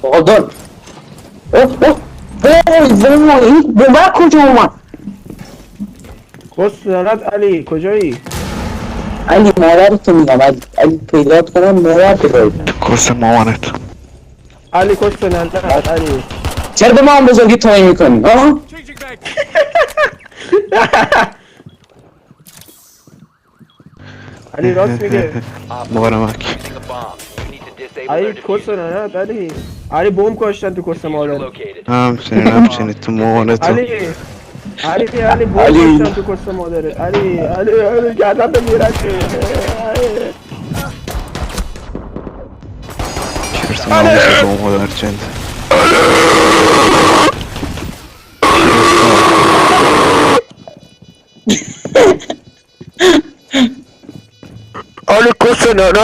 آقا دار اوه این بومبر کجا اومد؟ کس نرد علی کجایی؟ علی مادرتو میگم علی پیدات کنم مادرتو باید کس مامانت. علی کس نرد علی. چرا به ما هم بزرگی توهین میکنی؟ آه؟ علی راست میگه. مبارمک. علی کس نرد علی. علی بوم کشتن تو کس مادر. همچنین تو مامانتو. علی بوم کشتن تو کس مادره. علی گردن بمیرد. کرت ناموس با مادر جند. علی کس نرد.